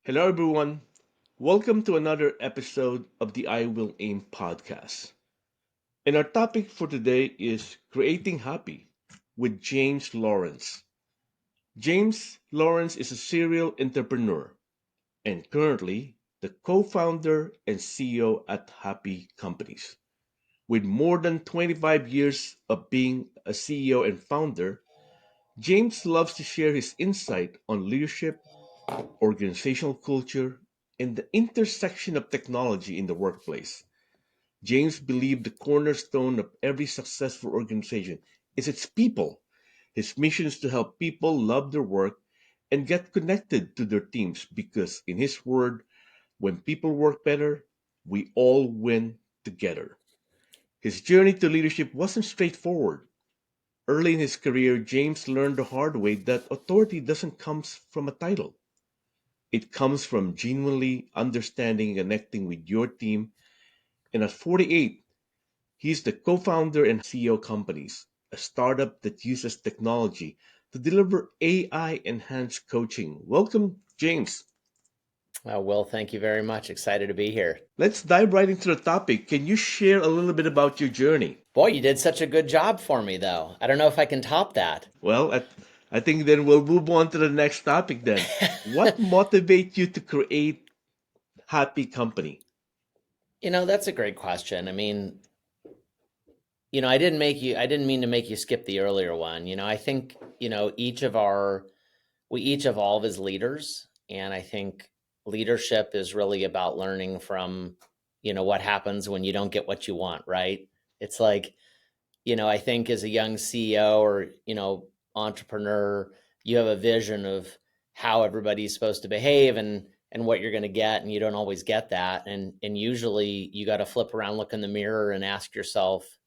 Hello, everyone. Welcome to another episode of the I Will Aim podcast. And our topic for today is Creating Happy with James Lawrence. James Lawrence is a serial entrepreneur and currently the co founder and CEO at Happy Companies. With more than 25 years of being a CEO and founder, James loves to share his insight on leadership, organizational culture, and the intersection of technology in the workplace. James believed the cornerstone of every successful organization is its people. His mission is to help people love their work and get connected to their teams because, in his word, when people work better, we all win together. His journey to leadership wasn't straightforward. Early in his career, James learned the hard way that authority doesn't come from a title. It comes from genuinely understanding and connecting with your team. And at 48, he's the co founder and CEO companies, a startup that uses technology to deliver AI enhanced coaching. Welcome, James. Will, thank you very much. Excited to be here. Let's dive right into the topic. Can you share a little bit about your journey? Boy, you did such a good job for me, though. I don't know if I can top that. I think then we'll move on to the next topic then. What motivates you to create Happy Company? That's a great question. I didn't mean to make you skip the earlier one. I think, we each evolve as leaders. And I think leadership is really about learning from, what happens when you don't get what you want, right? It's like, I think as a young CEO or, entrepreneur, you have a vision of how everybody's supposed to behave and what you're going to get, and you don't always get that. And usually you got to flip around, look in the mirror and ask yourself,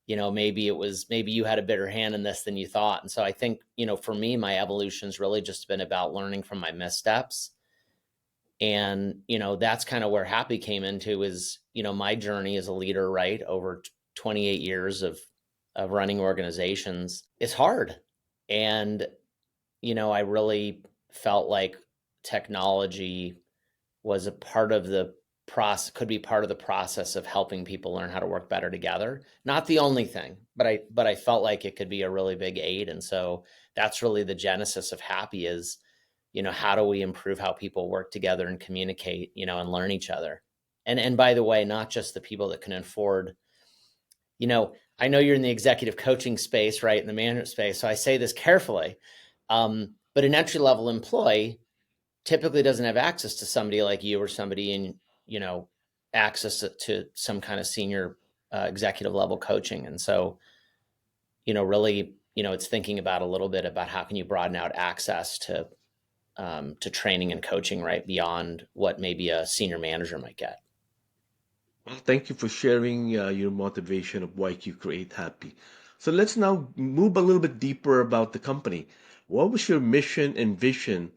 maybe you had a better hand in this than you thought. And so I think, for me, my evolution's really just been about learning from my missteps. And, that's kind of where Happy came into is, my journey as a leader, right? Over 28 years of running organizations is hard. And, I really felt like technology was a part of the process, could be part of the process of helping people learn how to work better together. Not the only thing, but I felt like it could be a really big aid. And so that's really the genesis of Happy is, how do we improve how people work together and communicate, and learn each other. And by the way, not just the people that can afford, I know you're in the executive coaching space, right? In the management space. So I say this carefully. But an entry level employee typically doesn't have access to somebody like you or somebody in, access to some kind of senior executive level coaching. And so, really, it's thinking about a little bit about how can you broaden out access to training and coaching right beyond what maybe a senior manager might get. Well, thank you for sharing your motivation of why you create Happy. So let's now move a little bit deeper about the company. What was your mission and vision,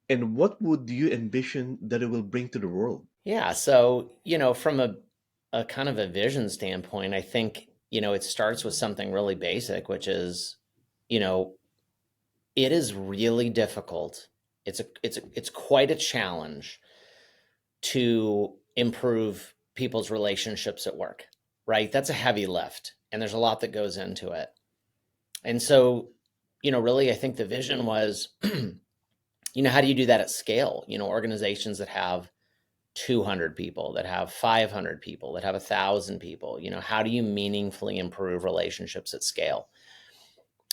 and what would you envision that it will bring to the world? Yeah. So, from a kind of a vision standpoint, I think, it starts with something really basic, which is, you know, it is really difficult. It's quite a challenge to improve people's relationships at work, right? That's a heavy lift, and there's a lot that goes into it. And so, really, I think the vision was, how do you do that at scale? Organizations that have 200 people, that have 500 people, that have 1,000 people, how do you meaningfully improve relationships at scale?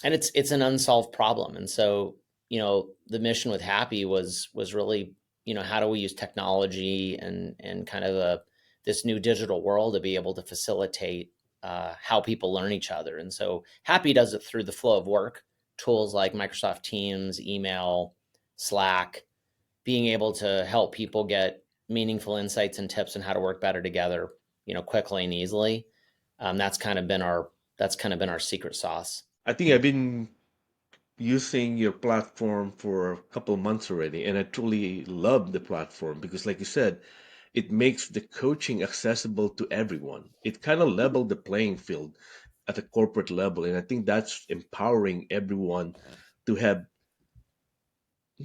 And it's an unsolved problem. And so, the mission with Happy was really, how do we use technology and kind of this new digital world to be able to facilitate how people learn each other. And so Happy does it through the flow of work, tools like Microsoft Teams, email, Slack, being able to help people get meaningful insights and tips on how to work better together, quickly and easily. That's kind of been our secret sauce. I think I've been using your platform for a couple of months already, and I truly love the platform because, like you said, it makes the coaching accessible to everyone. It kind of leveled the playing field at a corporate level, and I think that's empowering everyone to have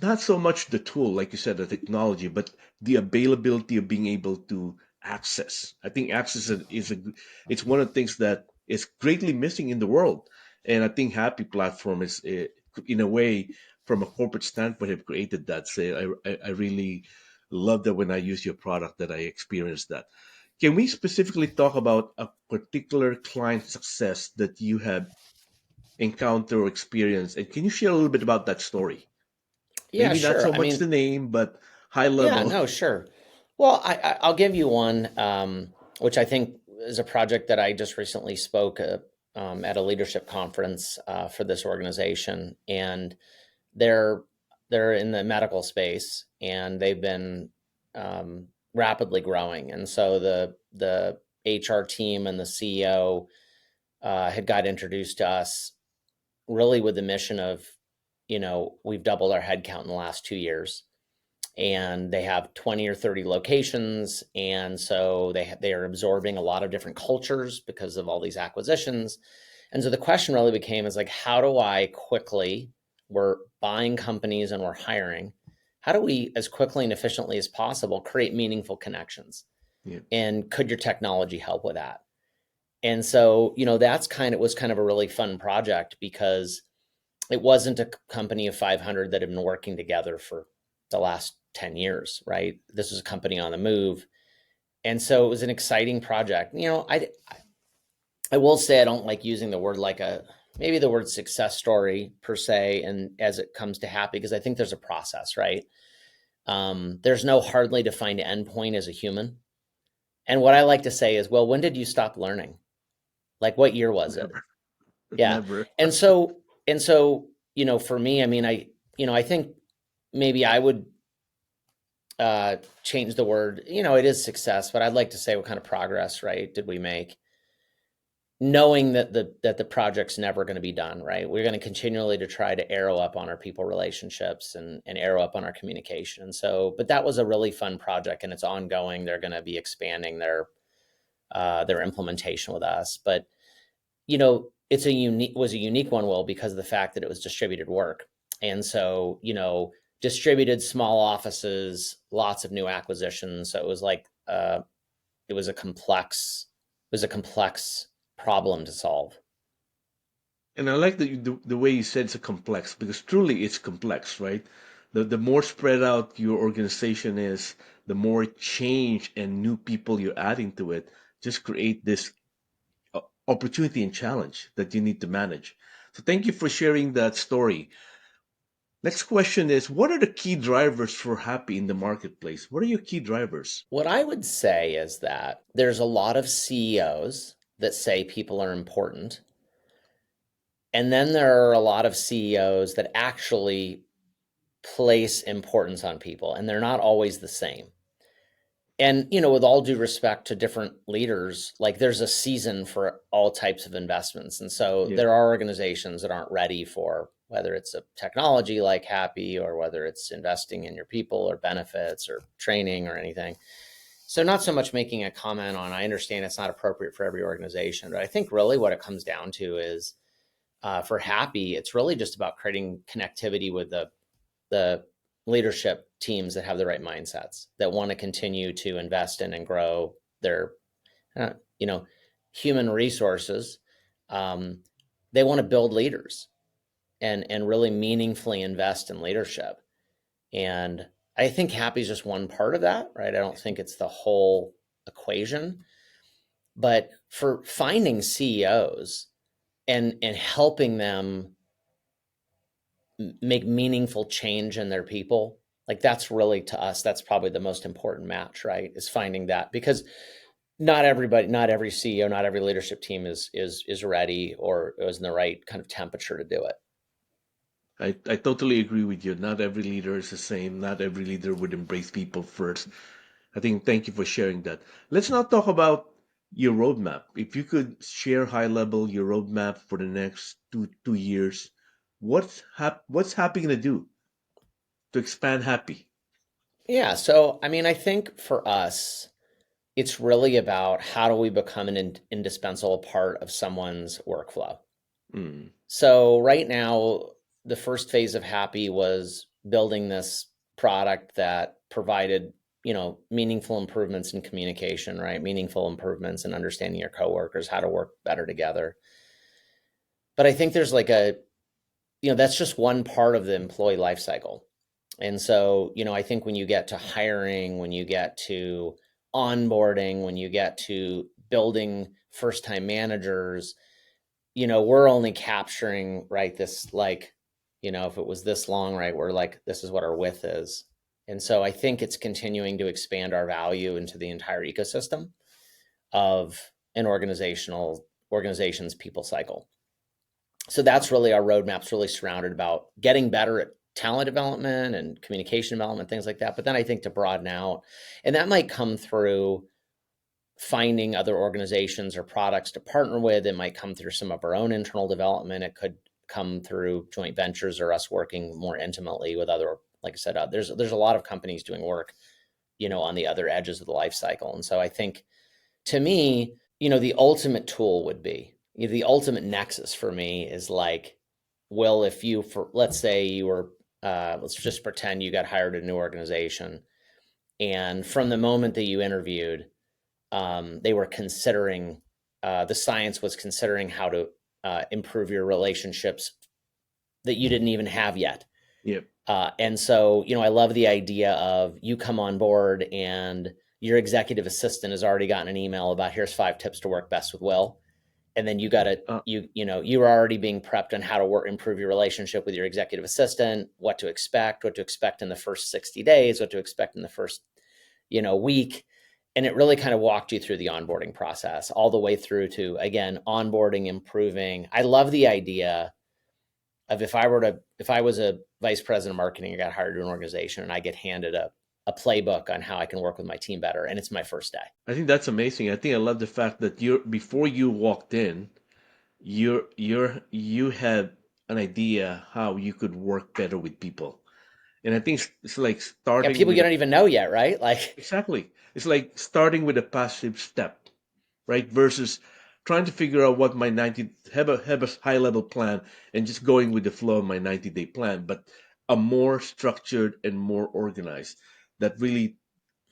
not so much the tool, like you said, the technology, but the availability of being able to access. I think access it's one of the things that is greatly missing in the world, and I think Happy Platform is, in a way, from a corporate standpoint, have created that. Say, I really love that when I use your product that I experienced that. Can we specifically talk about a particular client success that you have encountered or experienced, and can you share a little bit about that story? Yeah, Maybe not sure. so I much mean, the name, but high yeah, level. no, sure. Well, I'll give you one, which I think is a project that I just recently spoke at a leadership conference for this organization, and they're they're in the medical space, and they've been rapidly growing, and so the HR team and the CEO had got introduced to us really with the mission of, we've doubled our headcount in the last 2 years, and they have 20 or 30 locations, and so they are absorbing a lot of different cultures because of all these acquisitions. And so the question really became is like, how do I quickly, we're buying companies and we're hiring, how do we as quickly and efficiently as possible create meaningful connections, Yeah. and could your technology help with that? And so, that's was kind of a really fun project, because it wasn't a company of 500 that had been working together for the last 10 years, right? This was a company on the move. And so it was an exciting project. I will say I don't like using the word like maybe the word success story per se, and as it comes to Happy, because I think there's a process, right? There's no hardly defined endpoint as a human. And what I like to say is, well, when did you stop learning? Like, what year was it? Never. Yeah. Never. And so, for me, I mean, I think maybe I would change the word. It is success, but I'd like to say what kind of progress, right, did we make? Knowing that the project's never going to be done, right? We're going to continually to try to arrow up on our people relationships, and arrow up on our communication. And so, but that was a really fun project, and it's ongoing. They're going to be expanding their implementation with us, but it's was a unique one, Will, because of the fact that it was distributed work. And so, distributed small offices, lots of new acquisitions. So it was like, it was a complex, problem to solve. And I like the way you said it's a complex, because truly it's complex, right? The more spread out your organization is, the more change and new people you're adding to it, just create this opportunity and challenge that you need to manage. So thank you for sharing that story. Next question is, what are the key drivers for Happy in the marketplace? What are your key drivers? What I would say is that there's a lot of CEOs that say people are important. And then there are a lot of CEOs that actually place importance on people, and they're not always the same. And with all due respect to different leaders, like, there's a season for all types of investments. And so Yeah. there are organizations that aren't ready for, whether it's a technology like Happy, or whether it's investing in your people or benefits or training or anything. So not so much making a comment on, I understand it's not appropriate for every organization, but I think really what it comes down to is, for Happy, it's really just about creating connectivity with the leadership teams that have the right mindsets, that want to continue to invest in and grow their, uh, you know, human resources. They want to build leaders, and really meaningfully invest in leadership. And I think Happy is just one part of that, right? I don't think it's the whole equation, but for finding CEOs and helping them make meaningful change in their people, like, that's really, to us, that's probably the most important match, right, is finding that, because not everybody, not every CEO, not every leadership team is ready or is in the right kind of temperature to do it. I totally agree with you. Not every leader is the same. Not every leader would embrace people first. I think thank you for sharing that. Let's now talk about your roadmap. If you could share high level your roadmap for the next two years, what's Happy gonna do to expand Happy? Yeah, so I mean, I think for us, it's really about how do we become an indispensable part of someone's workflow. Mm, So right now, the first phase of Happy was building this product that provided, meaningful improvements in communication, right? Meaningful improvements in understanding your coworkers, how to work better together. But I think there's that's just one part of the employee life cycle. And so, I think when you get to hiring, when you get to onboarding, when you get to building first-time managers, we're only capturing, right, this if it was this long, right, we're like, this is what our width is. And so I think it's continuing to expand our value into the entire ecosystem of an organization's people cycle. So that's really our roadmap's really surrounded about getting better at talent development and communication development, things like that. But then I think to broaden out, and that might come through finding other organizations or products to partner with. It might come through some of our own internal development. It could come through joint ventures or us working more intimately with other, like I said, there's a lot of companies doing work, on the other edges of the life cycle. And so I think, to me, the ultimate tool would be, the ultimate nexus for me is like, Will, if let's say you were, let's just pretend you got hired at a new organization, and from the moment that you interviewed, they were considering, the science was considering how to improve your relationships that you didn't even have yet. Yep. And so, I love the idea of you come on board and your executive assistant has already gotten an email about here's 5 tips to work best with Will. And then you got to, you were already being prepped on how to improve your relationship with your executive assistant, what to expect in the first 60 days, what to expect in the first, week. And it really kind of walked you through the onboarding process all the way through to, again, onboarding, improving. I love the idea of if I was a vice president of marketing, I got hired to an organization and I get handed a playbook on how I can work with my team better. And it's my first day. I think that's amazing. I think I love the fact that before you walked in, you had an idea how you could work better with people. And I think it's like Yeah, starting people with you don't even know yet, right? Like, exactly. It's like starting with a passive step, right? Versus trying to figure out what my 90 have a high level plan and just going with the flow of my 90-day plan, but a more structured and more organized that really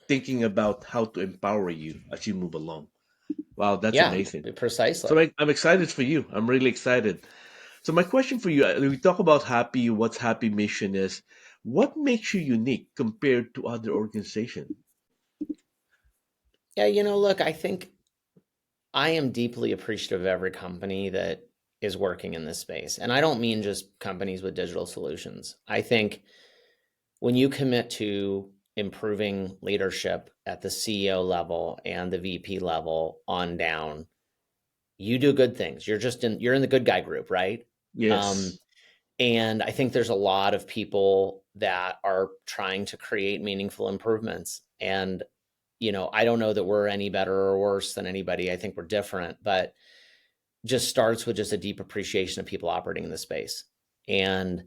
thinking about how to empower you as you move along. Wow, that's yeah, amazing. So precisely. I'm excited for you. I'm really excited. So my question for you, we talk about happy, what's happy mission is. What makes you unique compared to other organizations? Yeah, look, I think I am deeply appreciative of every company that is working in this space. And I don't mean just companies with digital solutions. I think when you commit to improving leadership at the CEO level and the VP level on down, you do good things. You're in the good guy group, right? Um, Yes. and I think there's a lot of people that are trying to create meaningful improvements. And, I don't know that we're any better or worse than anybody. I think we're different, but just starts with just a deep appreciation of people operating in the space. And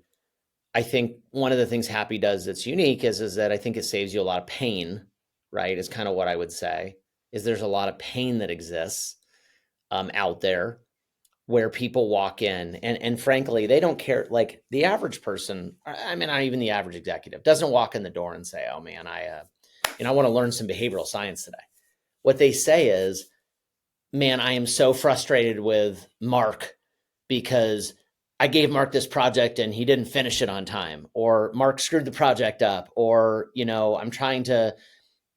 I think one of the things Happy does that's unique is that I think it saves you a lot of pain, right? Is kind of what I would say. Is there's a lot of pain that exists out there where people walk in and frankly they don't care. Like the average person, I mean, not even the average executive doesn't walk in the door and say, "Oh man, I want to learn some behavioral science today." What they say is, "Man, I am so frustrated with Mark because I gave Mark this project and he didn't finish it on time, or Mark screwed the project up, or, I'm trying to,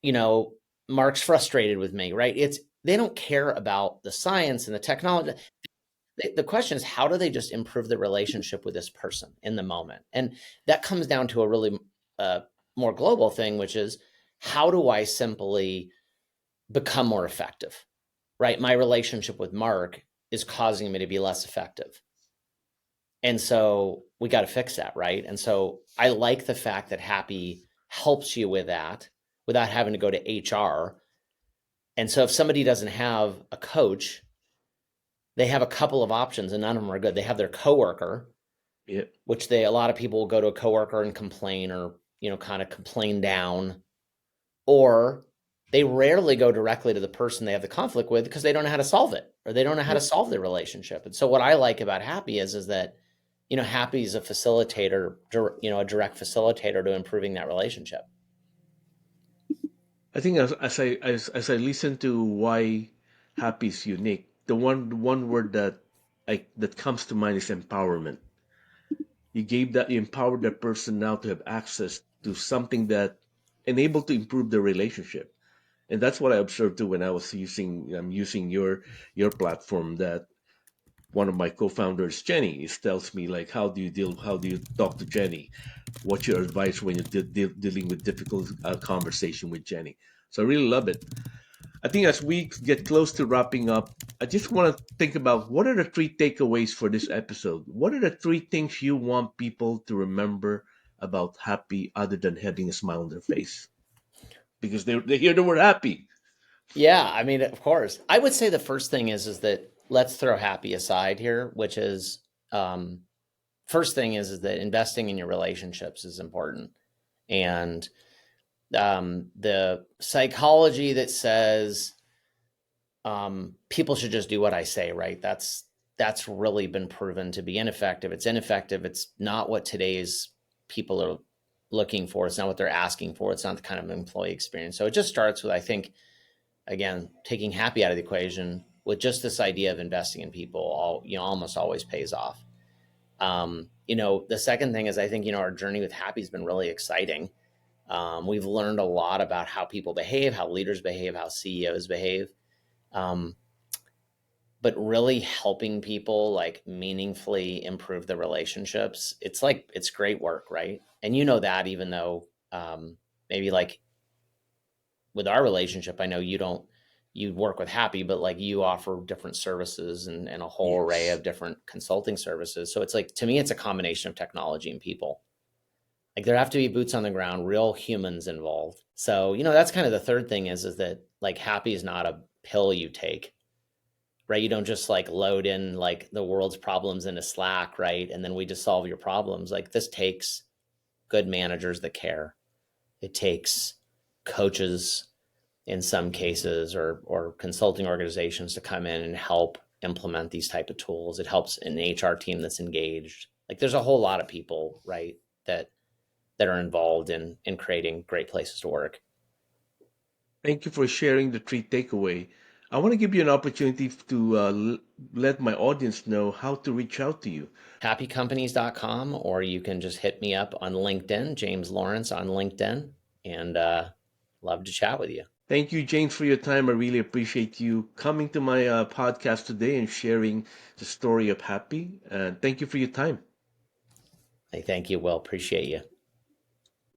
you know, Mark's frustrated with me," right? They don't care about the science and the technology. The question is, how do they just improve the relationship with this person in the moment? And that comes down to a really more global thing, which is, how do I simply become more effective? Right? My relationship with Mark is causing me to be less effective. And so we got to fix that, right? And so I like the fact that Happy helps you with that without having to go to HR. And so if somebody doesn't have a coach, they have a couple of options and none of them are good. They have their coworker, Yeah. which a lot of people will go to a coworker and complain or, kind of complain down, or they rarely go directly to the person they have the conflict with because they don't know how to solve it or they don't know how Yeah. to solve the relationship. And so what I like about Happy is that Happy is a facilitator, a direct facilitator to improving that relationship. I think as I listen to why happy is unique, the one word that comes to mind is empowerment. You empowered that person now to have access to something that enabled to improve the relationship. And that's what I observed too when I was using your platform. That one of my co-founders, Jenny, tells me like, how do you talk to Jenny? What's your advice when you're dealing with difficult conversation with Jenny? So I really love it. I think as we get close to wrapping up, I just want to think about what are the three takeaways for this episode. What are the three things you want people to remember about happy, other than having a smile on their face? Because they hear the word happy. Yeah, I mean, of course. I would say the first thing is that let's throw happy aside here, which is um, first thing is that investing in your relationships is important, and the psychology that says people should just do what I say, right? That's really been proven to be ineffective. It's ineffective. It's not what today's people are looking for. It's not what they're asking for. It's not the kind of employee experience. So it just starts with, I think, again, taking happy out of the equation with just this idea of investing in people. Almost always pays off. The second thing is, I think, our journey with happy has been really exciting. We've learned a lot about how people behave, how leaders behave, how CEOs behave. Um, but really helping people like meaningfully improve the relationships, it's great work, right? And that, even though maybe like with our relationship, I know you work with happy, but like you offer different services and a whole array Yes. of different consulting services. So it's like, to me, it's a combination of technology and people. Like there have to be boots on the ground, real humans involved. So that's kind of the third thing is that like happy is not a pill you take, right? You don't just like load in like the world's problems into Slack, right? And then we just solve your problems. Like this takes good managers that care. It takes coaches in some cases, or consulting organizations to come in and help implement these type of tools. It helps an HR team that's engaged. Like there's a whole lot of people, right, that are involved in creating great places to work. Thank you for sharing the three takeaway. I want to give you an opportunity to let my audience know how to reach out to you. Happycompanies.com, or you can just hit me up on LinkedIn, James Lawrence on LinkedIn, and love to chat with you. Thank you, James, for your time. I really appreciate you coming to my podcast today and sharing the story of Happy. And thank you for your time. I thank you, Will. Appreciate you.